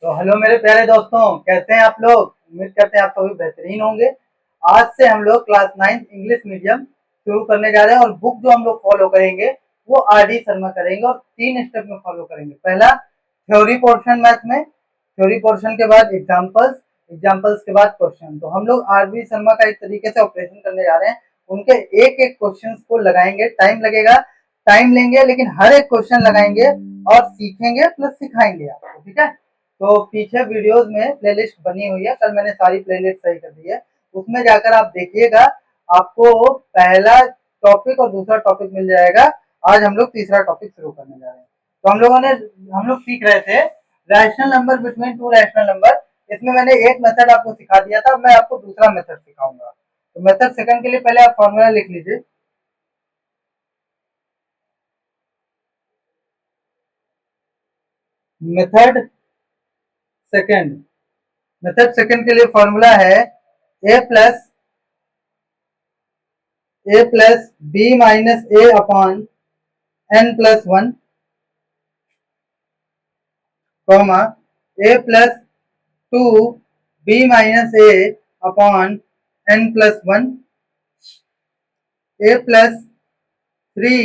तो हेलो मेरे प्यारे दोस्तों, कैसे हैं आप लोग। उम्मीद करते हैं आप सभी बेहतरीन होंगे। आज से हम लोग क्लास 9 इंग्लिश मीडियम शुरू करने जा रहे हैं और बुक जो हम लोग फॉलो करेंगे वो आर.डी. शर्मा करेंगे और 3 स्टेप में फॉलो करेंगे। पहला थ्योरी पोर्शन मैथ में, थ्योरी पोर्शन के बाद एग्जाम्पल्स, एग्जाम्पल्स के बाद क्वेश्चन। तो हम लोग आर.डी. शर्मा का एक तरीके से ऑपरेशन करने जा रहे हैं। उनके एक एक क्वेश्चन को लगाएंगे, टाइम लगेगा, टाइम लेंगे, लेकिन हर एक क्वेश्चन लगाएंगे और सीखेंगे प्लस सिखाएंगे आपको। ठीक है। तो पीछे वीडियोस में प्लेलिस्ट बनी हुई है, कल मैंने सारी प्लेलिस्ट सही कर दी है, उसमें जाकर आप देखिएगा, आपको पहला टॉपिक और दूसरा टॉपिक मिल जाएगा। आज हम लोग तीसरा टॉपिक शुरू करने जा रहे हैं। तो हम लोग सीख रहे थे rational number between two rational number. इसमें मैंने एक मेथड आपको सिखा दिया था, मैं आपको दूसरा मेथड सिखाऊंगा। तो मेथड सेकंड के लिए पहले आप फॉर्मूला लिख लीजिए। मेथड सेकंड, मेथड सेकंड के लिए फॉर्मूला है a plus b minus a upon n plus one, comma a plus two b minus a upon n plus one, a plus three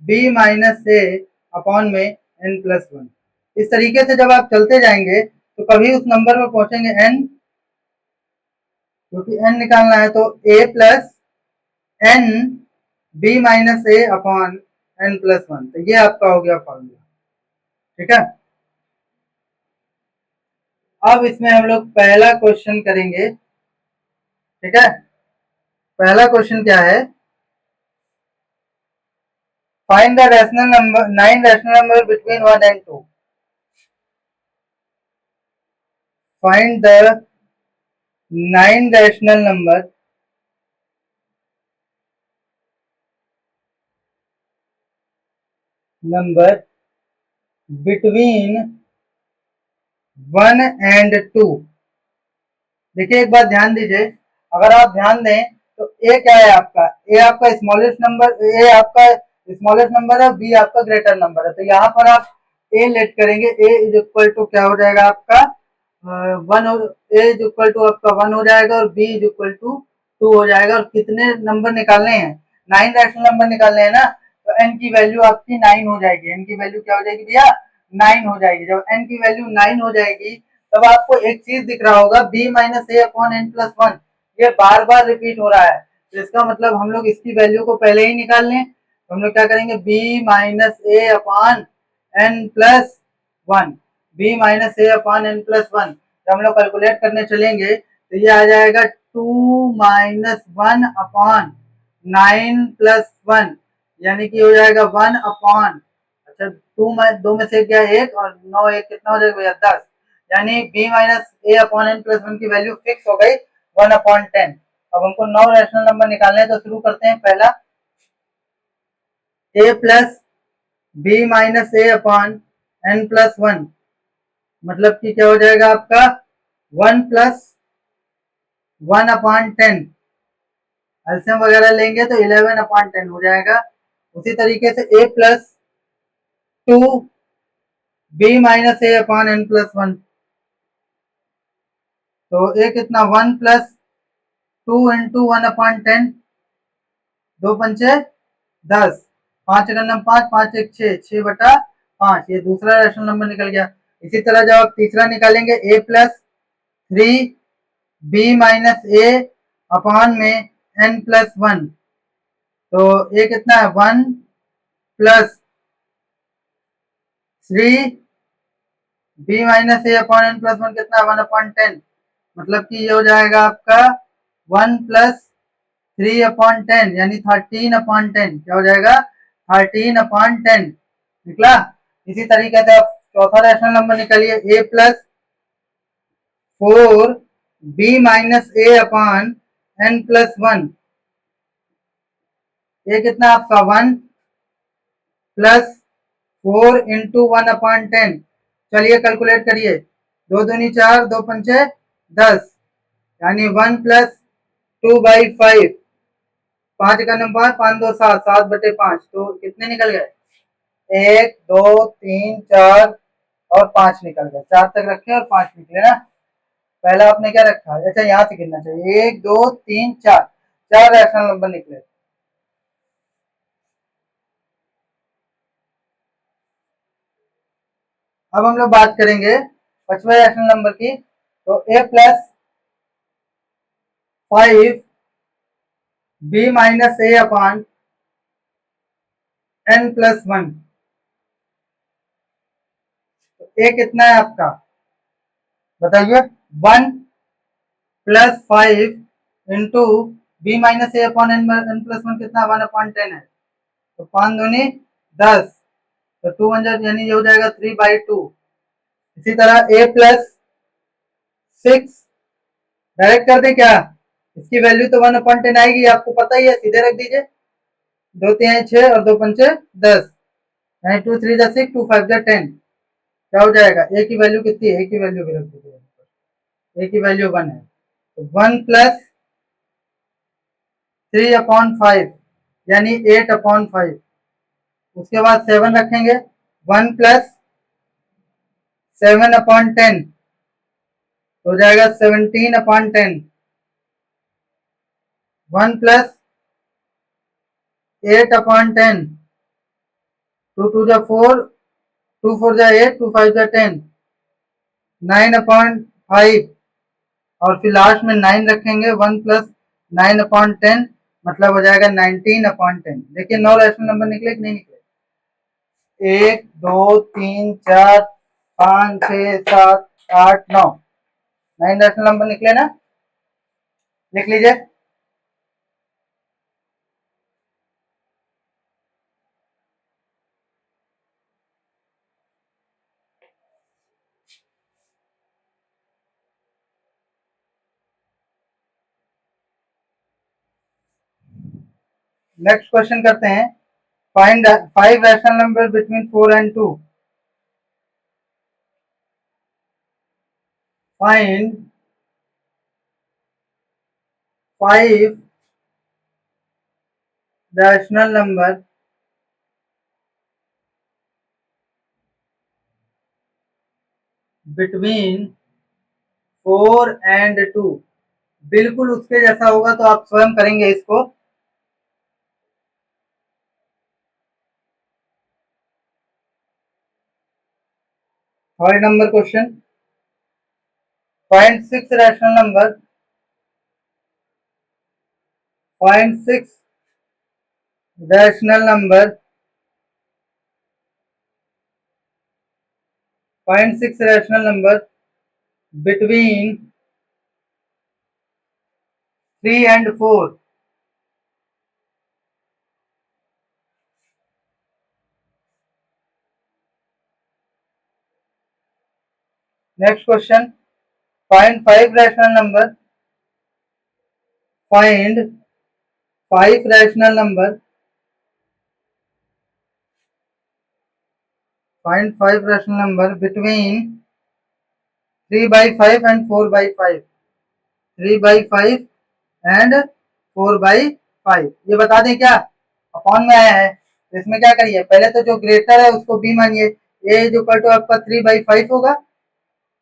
b minus a upon में n plus one. इस तरीके से जब आप चलते जाएंगे तो कभी उस नंबर पर पहुंचेंगे n, क्योंकि n निकालना है, तो a plus n b minus a upon n plus one. तो ये आपका हो गया फॉर्मूला। ठीक है। अब इसमें हम लोग पहला क्वेश्चन करेंगे। ठीक है। पहला क्वेश्चन क्या है, find the rational number, 9 rational number between 1 and 2। Find the 9 rational number between 1 and 2। देखिए एक बात ध्यान दीजिए, अगर आप ध्यान दें तो ए क्या है आपका, ए आपका स्मॉलेस्ट नंबर, ए आपका स्मॉलेस्ट नंबर है, बी आपका ग्रेटर नंबर है। तो यहाँ पर आप ए लेट करेंगे, ए इज इक्वल टू क्या हो जाएगा आपका one, a is equal to आपका 1 हो जाएगा और बी इज इक्वल टू 2 हो जाएगा। और कितने नंबर निकालने हैं, 9 रैशनल नंबर निकालने हैं ना। तो एन की वैल्यू आपकी 9 हो जाएगी। एन की वैल्यू क्या हो जाएगी भैया, 9 हो जाएगी। जब एन की वैल्यू 9 हो जाएगी तब आपको एक चीज दिख रहा होगा, b minus a upon n plus one. ये बार बार रिपीट हो रहा है, तो इसका मतलब हम लोग इसकी वैल्यू को पहले ही निकाल लें। तो हम लोग क्या करेंगे, b minus a upon n plus one, b minus a upon n plus one. जब हम लोग कैलकुलेट करने चलेंगे तो ये आ जाएगा 2 - 1 अपॉन 9 + 1, यानी कि हो जाएगा 1 अपॉन, अच्छा दो में से क्या एक और 9 एक कितना हो जाएगा भैया 10, यानी b minus a upon n plus one की वैल्यू फिक्स हो गई 1/10। अब हमको 9 रैशनल नंबर निकालने हैं, तो शुरू करते हैं। पहला a plus b minus a upon n plus one, मतलब कि क्या हो जाएगा आपका 1 + 1/10। एलसीएम वगैरह लेंगे तो 11/10 हो जाएगा। उसी तरीके से a plus two b minus a upon n plus one, तो ए कितना 1 + 2 × 1/10, दो पंचे 10, 5 × 5, 5 × 1 6, 6/5। ये दूसरा रैशनल नंबर निकल गया। इसी तरह जब आप तीसरा निकालेंगे, a plus three b minus a upon में n प्लस वन, तो ये कितना है 1 + 3 b minus a upon n plus one कितना है 1/10, मतलब कि ये हो जाएगा आपका 1 + 3/10, यानी 13/10। क्या हो जाएगा 13/10 निकला। इसी तरीके से आप चौथा रैशनल नंबर निकालिए, a plus four b minus a upon n plus one, ये कितना आपका 1 + 4 × 1/10। चलिए कैलकुलेट करिए, 2 दूनी 4, 2 पंचे 10, यानी 1 + 2/5, 5 का नंबर 5 2 7, 7/5। तो कितने निकल गए, 1 2 3 4 और 5 निकल गए, 4 तक रखे और 5 निकले ना। पहला आपने क्या रखा, अच्छा यहाँ से गिनना चाहिए, 1 2 3 4, 4 रैशनल नंबर निकले। अब हम लोग बात करेंगे 5वें रैशनल नंबर की। तो a+5 b-a/n+1, तो a कितना है आपका बताइए। 1+5 इंटू b-a/n+1 कितना, 1/10 है, तो 5 दूनी 10, तो 200 यानी ये हो जाएगा 3/2। इसी तरह a+6 डायरेक्ट कर दे क्या, इसकी वैल्यू तो 1/10 आएगी, आपको पता ही है, सीधे रख दीजिए। 2 3 6 और 2 5 10, यानी 2 3 6 2 5 10, क्या हो जाएगा, ए की वैल्यू कितनी है, ए की वैल्यू भी रख दीजिए, ए की वैल्यू 1 है, तो 1+3/5 यानी 8/5। उसके बाद 7 रखेंगे, 1+7/10 हो जाएगा 17/10। 1+8/10, 2 2 जा 4, 2 4 जा 8, 2 5 जा 10, 9/5, और फिर लास्ट में 9 रखेंगे, 1+9/10 मतलब हो जाएगा 19/10। देखिए 9 रैशनल नंबर निकले कि नहीं निकले, 1 2 3 4 5 6 7 8 9, 9 रैशनल नंबर निकले ना, लिख लीजिए। नेक्स्ट क्वेश्चन करते हैं, find 5 rational number between 4 and 2। Find 5 rational number between 4 and 2। बिल्कुल उसके जैसा होगा तो आप स्वयं करेंगे इसको। Third number question, find 6 rational number, find 6 rational number, find 6 rational number between 3 and 4। Next question, find 5 rational number, find 5 rational number, find 5 rational number between 3/5 and 4/5, 3/5 and 4/5। ये बता दें क्या, अपॉन में आया है, तो इसमें क्या करिए, पहले तो जो ग्रेटर है उसको बी मानिए, ए इज इक्वल टू आपका 3/5 होगा।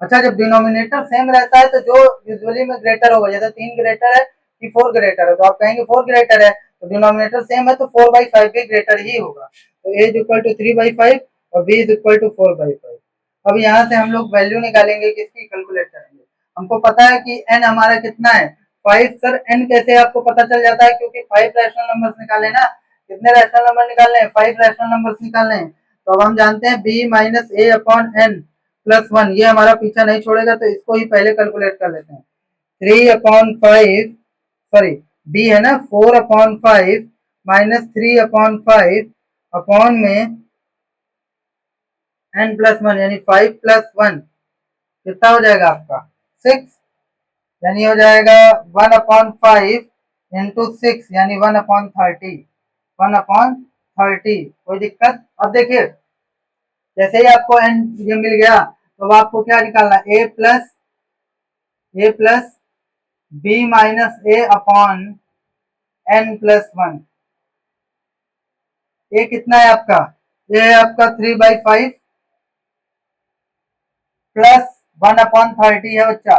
अच्छा जब डिनोमिनेटर सेम रहता है तो जो यूजुअली में ग्रेटर होगा, जैसे 3 ग्रेटर है कि 4 ग्रेटर है, तो आप कहेंगे 4 ग्रेटर है, तो डिनोमिनेटर सेम है तो 4/5 भी ग्रेटर ही होगा, तो ए इज इक्वल टू 3/5 और बी इज इक्वल टू 4/5। अब यहाँ से हम लोग वैल्यू निकालेंगे, किसकी, कैलकुलेट करेंगे। हमको पता है कि एन हमारा कितना है 5। सर एन कैसे आपको पता चल जाता है, क्योंकि 5 रैशनल नंबर्स निकाले ना, कितने रैशनल नंबर निकालने हैं, 5 रैशनल नंबर्स निकालने हैं। तो अब हम जानते हैं b-a/n+1, ये हमारा पीछा नहीं छोड़ेगा, तो इसको ही पहले कैलकुलेट कर लेते हैं। 3/5, सॉरी b है ना, 4/5 -3/5 अपॉन में n+1 यानी 5+1 कितना हो जाएगा आपका 6, यानी हो जाएगा 1/5 इंटू 6 यानी 1/30, 1/30। कोई दिक्कत। अब देखिए जैसे ही आपको एन ये मिल गया, तो आपको क्या निकालना, a प्लस b-a/n+1। ये कितना है आपका, ये है आपका 3/5 प्लस 1/30 है बच्चा।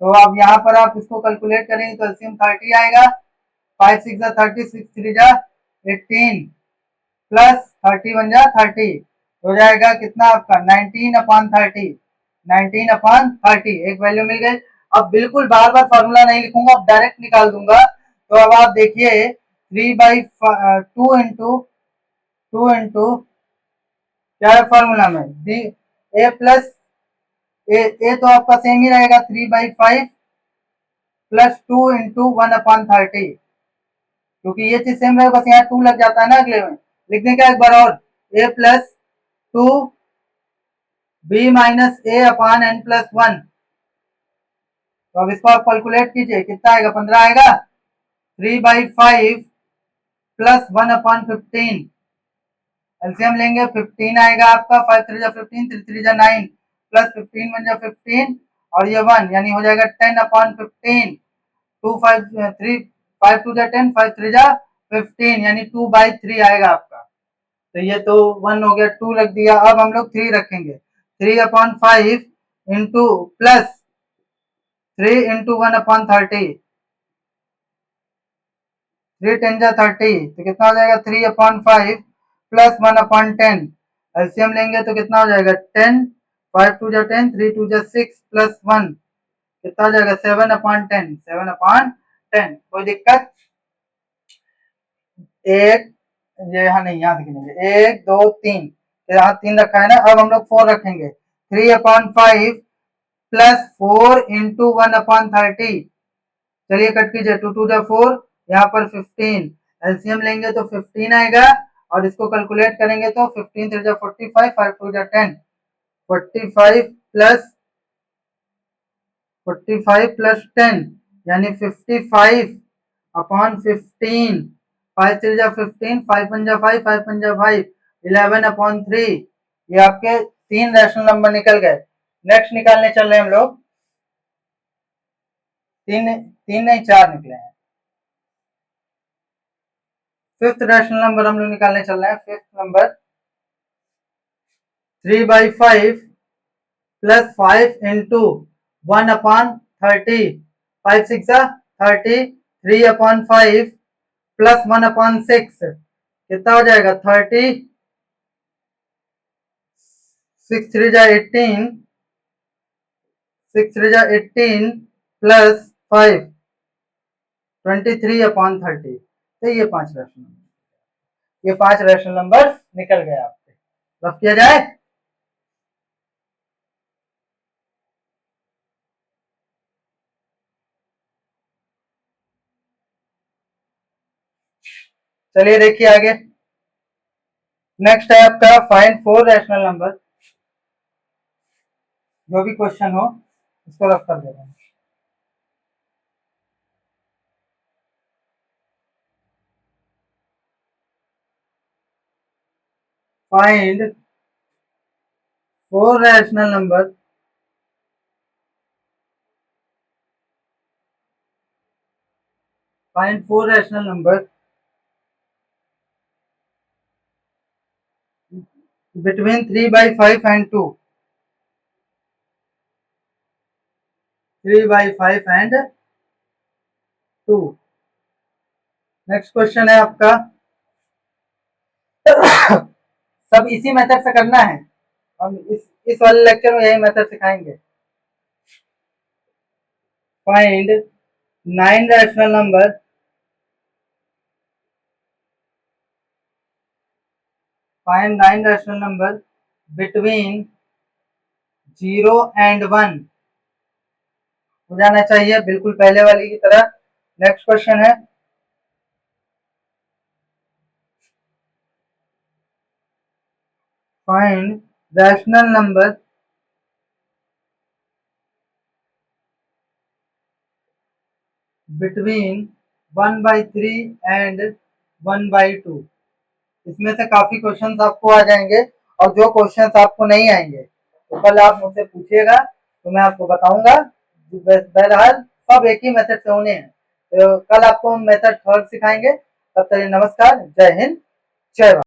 तो अब यहाँ पर आप इसको कैलकुलेट करेंगे तो एलसीएम 30 आएगा। 5 6 जा 30, 6 3 जा 18 प्लस 30 1 जा 30 हो जाएगा कितना आपका 19/30। 19/30 एक वैल्यू मिल गई। अब बिल्कुल बार बार फॉर्मूला नहीं लिखूंगा, अब डायरेक्ट निकाल दूंगा। तो अब आप देखिए 3/2 इंटू क्या है फॉर्मूला में बी ए प्लस ए तो आपका सेम ही रहेगा 3/5 प्लस 2 इंटू 1/30, क्योंकि ये चीज सेम रहेगा, बस यहाँ 2 लग जाता है ना अगले में। लिखने का एक बार और ए प्लस 2 बी माइनस ए अपान एन प्लस 1। तो अब इसको आप कैलकुलेट कीजिए कितना आएगा, 15 आएगा। 3/5 प्लस 1/15 एलसीएम लेंगे 15 आएगा आपका। 5 3 जा 15, 3 3 जा 9 प्लस 15 1 जा 15 और ये 1 यानी हो जाएगा 10/15। 2 5 3 5 2 जा 10, 5 3 जा 15 यानी 2/3 आएगा आपका। तो ये तो 1 हो गया, 2 रख दिया। अब हम लोग 3 रखेंगे। 3/5 इंटू प्लस 3 इंटू 1/30, 3 10 जा 30 तो कितना हो जाएगा 3/5 प्लस 1/10। एलसीएम लेंगे तो कितना हो जाएगा 10, 5 2 जा 10, 3 2 जा 6 प्लस 1 कितना हो जाएगा 7/10। 7/10 कोई दिक्कत? एक ये यहाँ नहीं, यहाँ से गिनेंगे 1 2 3, यहाँ 3 रखा है ना। अब हम लोग 4 रखेंगे। 3/5 प्लस 4 इंटू 1/30, चलिए कट कीजिए 2 2 जा 4, यहाँ पर 15 एलसीएम लेंगे तो 15 आएगा और इसको कैलकुलेट करेंगे तो 15 3 जा 45, 5 2 जा 10, 45 प्लस 10 यानी 55/15। 5 3 जा 15, 5 1 जा 5, 5 1 जा 5, 11/3। ये आपके 3 रैशनल नंबर निकल गए। नेक्स्ट निकालने चल रहे हैं हम लोग। 3 नहीं 4 निकले हैं। फिफ्थ रैशनल नंबर हम लोग निकालने चल रहे हैं। फिफ्थ नंबर 3/5 प्लस 5 इंटू 1/30, 5 6 जा 30, 3/5 प्लस 1/6 कितना हो जाएगा 30, 6 3 जा 18, 6 3 जा 18 प्लस 5 23/30। तो ये 5 रैशनल नंबर निकल गए आपके। रफ किया जाए। चलिए देखिए आगे। नेक्स्ट है आपका फाइंड 4 रैशनल नंबर। जो भी क्वेश्चन हो इसको रफ कर देना। Find 4 rational number find 4 rational number between 3/5 and 2, 3/5 and 2। Next question है आपका सब इसी मेथड से करना है। हम इस वाले लेक्चर में यही मेथड सिखाएंगे। Find 9 rational number find 9 rational number between 0 and 1 हो जाना चाहिए बिल्कुल पहले वाली की तरह। नेक्स्ट क्वेश्चन है find rational number between 1/3 and 1/2। इसमें से काफी क्वेश्चंस आपको आ जाएंगे और जो क्वेश्चंस आपको नहीं आएंगे तो कल आप मुझसे पूछिएगा तो मैं आपको बताऊंगा। बहरहाल सब एक ही मेथड से होने हैं। तो कल आपको मेथड थर्ड सिखाएंगे। तब तक नमस्कार, जय हिंद, जय भारत।